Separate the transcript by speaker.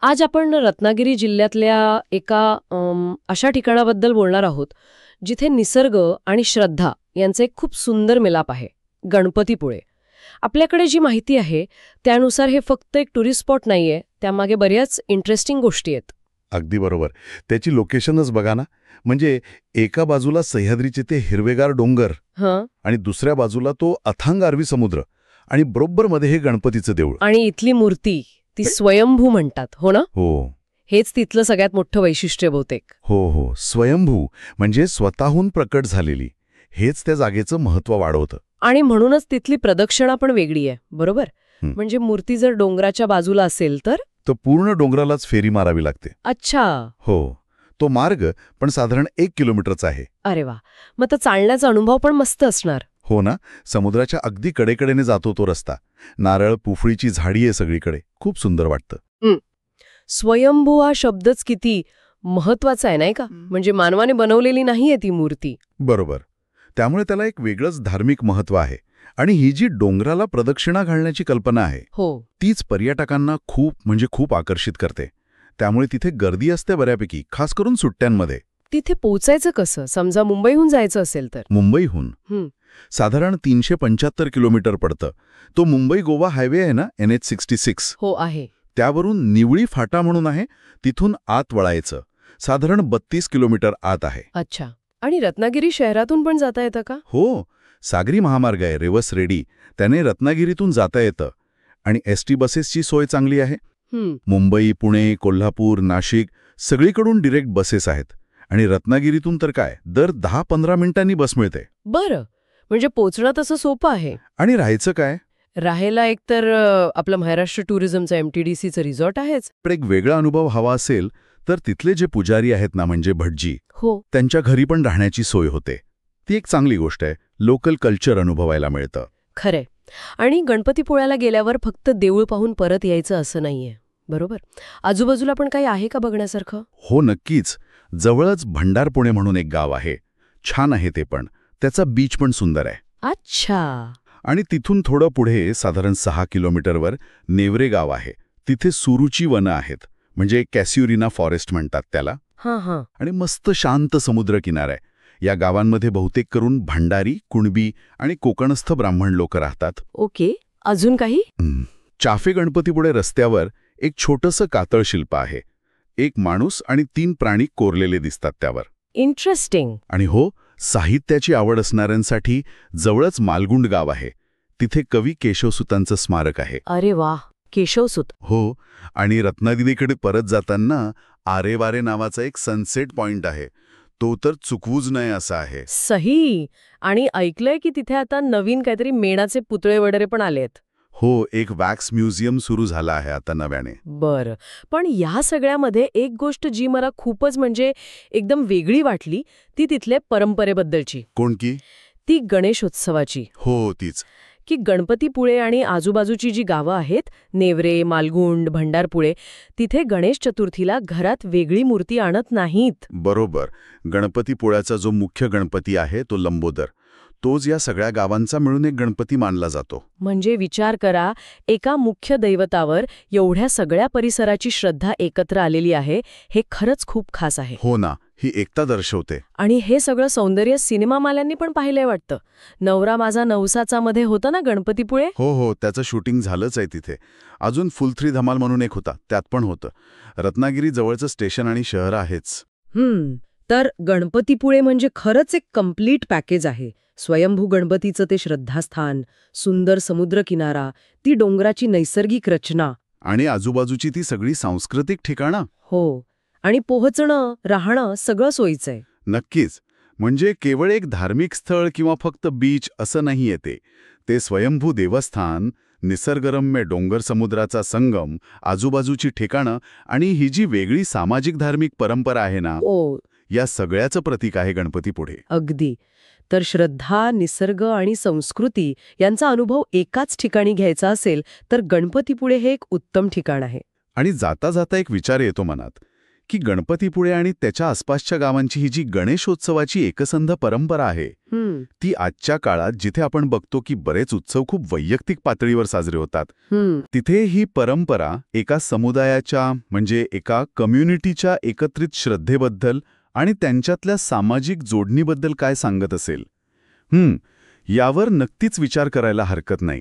Speaker 1: आज आपण रत्नागिरी जिल्ह्यातल्या एका अशा ठिकाणाबद्दल बोलणार आहोत जिथे निसर्ग आणि श्रद्धा यांचे एक खूप सुंदर मिलाप आहे. गणपतीपुळे. आपल्याकडे जी माहिती आहे त्यानुसार हे फक्त एक टुरिस्ट स्पॉट नाहीये, त्यामागे बऱ्याच इंटरेस्टिंग गोष्टी आहेत.
Speaker 2: अगदी बरोबर. त्याची लोकेशनच बघा ना. म्हणजे एका बाजूला सह्याद्रीचे ते हिरवेगार डोंगर
Speaker 1: हं.
Speaker 2: आणि दुसऱ्या बाजूला तो अथांग अरबी समुद्र आणि बरोबर मध्ये हे गणपतीचं देऊळ.
Speaker 1: आणि इथली मूर्ती ती स्वयंभू म्हणतात, हो ना?
Speaker 2: हो
Speaker 1: हेच तिथलं सगळ्यात मोठं वैशिष्ट्य बहुतेक.
Speaker 2: हो हो स्वयंभू म्हणजे स्वतःहून प्रकट झालेली. हेच त्या जागेचं महत्त्व वाढवतं.
Speaker 1: आणि म्हणूनच तिथली प्रदक्षिणा पण वेगळी आहे, बरोबर?
Speaker 2: हं.
Speaker 1: म्हणजे मूर्ती जर डोंगराच्या बाजूला असेल तर
Speaker 2: पूर्ण डोंगरालाच फेरी मारावी लागते.
Speaker 1: अच्छा.
Speaker 2: हो. तो मार्ग पण साधारण 1 किलोमीटरचा आहे.
Speaker 1: अरे वा. मग तर चालण्याचा अनुभव पण मस्त असणार.
Speaker 2: हो ना. समुद्राच्या अगदी कडेकडेने जातो तो रस्ता. नारळ पुफळीची झाडी आहे सगळीकडे. खूप सुंदर वाटतं.
Speaker 1: स्वयंभू हा शब्दच किती महत्वाचा आहे, नाही का? म्हणजे मानवाने बनवलेली नाहीये ती मूर्ती.
Speaker 2: बरोबर. त्यामुळे त्याला एक वेगळंच धार्मिक महत्त्व आहे. आणि ही जी डोंगराला प्रदक्षिणा घालण्याची कल्पना आहे
Speaker 1: हो.
Speaker 2: तीच पर्यटकांना खूप आकर्षित करते. त्यामुळे तिथे गर्दी असते बऱ्यापैकी, खास करून सुट्ट्यांमध्ये.
Speaker 1: तिथे पोचायचं कसं? समजा मुंबईहून जायचं असेल तर?
Speaker 2: मुंबईहून साधारण 375 किलोमीटर पडतं. तो मुंबई गोवा हायवे आहे ना, NH66.
Speaker 1: हो आहे.
Speaker 2: त्यावरून निवळी फाटा म्हणून आहे, तिथून आत वळायचं. साधारण 32 किलोमीटर आत आहे.
Speaker 1: अच्छा. आणि रत्नागिरी शहरातून पण जाता येतं का?
Speaker 2: हो. सागरी महामार्ग आहे, रेवस रेडी. त्याने रत्नागिरीतून जाता येतं. आणि एसटी बसेसची सोय चांगली आहे. मुंबई, पुणे, कोल्हापूर, नाशिक सगळीकडून डिरेक्ट बसेस आहेत. आणि रत्नागिरीतून तर काय, दर 10-15 मिनिटांनी बस मिळते.
Speaker 1: बरं. म्हणजे पोचणं तसं सोपं आहे.
Speaker 2: आणि राहायचं काय?
Speaker 1: राहायला एकतर आपलं महाराष्ट्र टुरिझमचं MTDCचं रिसॉर्ट आहेच.
Speaker 2: पण एक वेगळा अनुभव हवा असेल तर तिथले जे पुजारी आहेत ना, म्हणजे भटजी,
Speaker 1: हो.
Speaker 2: त्यांच्या घरी पण राहण्याची सोय होते. ती एक चांगली गोष्ट आहे. लोकल कल्चर अनुभवायला मिळतं.
Speaker 1: खरे. आणि गणपतीपुळ्याला गेल्यावर फक्त देऊळ पाहून परत यायचं असं नाहीये, बरोबर? आजूबाजूला पण काही आहे का बघण्यासारखं?
Speaker 2: हो नक्कीच. जवळच भंडारपुणे म्हणून एक गाव आहे. छान आहे ते पण. त्याचा बीच पण सुंदर आहे. अच्छा. आणि तिथून थोडं पुढे साधारण 6 किलोमीटरवर नेवरे गाव आहे. तिथे सुरुची वनं आहेत. म्हणजे कॅस्युरिना फॉरेस्ट म्हणतात त्याला.
Speaker 1: हां.
Speaker 2: आणि मस्त शांत समुद्रकिनारा आहे. या गावांमध्ये बहुतेक करून भंडारी, कुणबी आणि कोकणस्थ ब्राह्मण लोक राहतात.
Speaker 1: ओके. अजून काही?
Speaker 2: चाफे गणपतीपुळे रस्त्यावर एक छोटंसं कातळ शिल्प आहे. एक माणूस आणि 3 प्राणी कोरलेले दिसतात त्यावर.
Speaker 1: इंटरेस्टिंग.
Speaker 2: आणि हो, साहित्याची आवड असणाऱ्यांसाठी जवळच मालगुंड गाव आहे. तिथे कवी केशवसुतांचं स्मारक आहे.
Speaker 1: अरे वा. केशवसुत.
Speaker 2: हो. आणि रत्नागिरीकडे परत जाताना आरेवारे नावाचा एक सनसेट पॉइंट आहे. तो तर चुकवूच नये असा आहे.
Speaker 1: सही. आणि ऐकलंय की तिथे आता नवीन काहीतरी मेणाचे पुतळे वगैरे पण आलेत.
Speaker 2: हो. एक वॅक्स म्युझियम सुरू झाला आहे आता नव्याने.
Speaker 1: बरं. पण या सगळ्यामध्ये एक गोष्ट जी मला खूपच म्हणजे एकदम वेगळी वाटली ती तिथल्या परंपरेबद्दलची.
Speaker 2: कोणती?
Speaker 1: ती गणेशोत्सवाची.
Speaker 2: हो तीच.
Speaker 1: की गणपतीपुळे आणि आजूबाजूची जी गावं आहेत, नेवरे, मालगुंड, भंडारपुळे, तिथे गणेश चतुर्थीला घरात वेगळी मूर्ती आणत नाहीत.
Speaker 2: बरोबर. गणपतीपुळ्याचा जो मुख्य गणपती आहे तो लंबोदर, तोच या सगळ्या गावांचा मिळून एक गणपती मानला जातो.
Speaker 1: म्हणजे विचार करा, एका मुख्य दैवतावर एवढ्या सगळ्या परिसराची श्रद्धा एकत्र आलेली आहे. हे खरंच खूप खास आहे.
Speaker 2: हो ना. ही एकता दर्शवते.
Speaker 1: आणि हे सगळं सौंदर्य सिनेमामाल्यांनी पण पाहिलंय वाटतं. नवरा माझा नवसाचा मध्ये होतं ना गणपतीपुळे?
Speaker 2: हो. त्याचं शूटिंग झालंच आहे तिथे. अजून फुल 3 धमाल म्हणून एक होता, त्यात पण होतं. रत्नागिरी जवळचं स्टेशन आणि शहर आहेच.
Speaker 1: तर गणपतीपुळे म्हणजे खरंच एक कम्प्लीट पॅकेज आहे. स्वयंभू गणपतीचं ते श्रद्धास्थान, सुंदर समुद्रकिनारा, ती डोंगराची नैसर्गिक रचना
Speaker 2: आणि आजूबाजूची ती सगळी सांस्कृतिक ठिकाणं.
Speaker 1: हो. आणि पोहोचणं, राहणं सगळं सोयीचं आहे.
Speaker 2: नक्कीच. म्हणजे केवळ एक धार्मिक स्थळ किंवा फक्त बीच असं नाही येते. ते स्वयंभू देवस्थान, निसर्गरम्य डोंगर समुद्राचा संगम, आजूबाजूची ठिकाणं आणि ही जी वेगळी सामाजिक धार्मिक परंपरा आहे ना, या सगळ्याचं प्रतीक आहे गणपतीपुळे.
Speaker 1: अगदी. तर श्रद्धा, निसर्ग आणि संस्कृती यांचा अनुभव एकाच ठिकाणी घ्यायचा असेल तर गणपतीपुळे हे एक उत्तम ठिकाण आहे.
Speaker 2: आणि जाता जाता एक विचार येतो मनात की गणपतीपुळे आणि त्याच्या आसपासच्या गावांची ही जी गणेशोत्सवाची एकसंध परंपरा आहे ती आजच्या काळात जिथे आपण बघतो की बरेच उत्सव खूप वैयक्तिक पातळीवर साजरे होतात, तिथे ही परंपरा एका समुदायाच्या म्हणजे एका कम्युनिटीच्या एकत्रित श्रद्धेबद्दल आणि त्यांच्यातल्या सामाजिक जोडणीबद्दल काय सांगत असेल यावर नक्कीच विचार करायला हरकत नाही.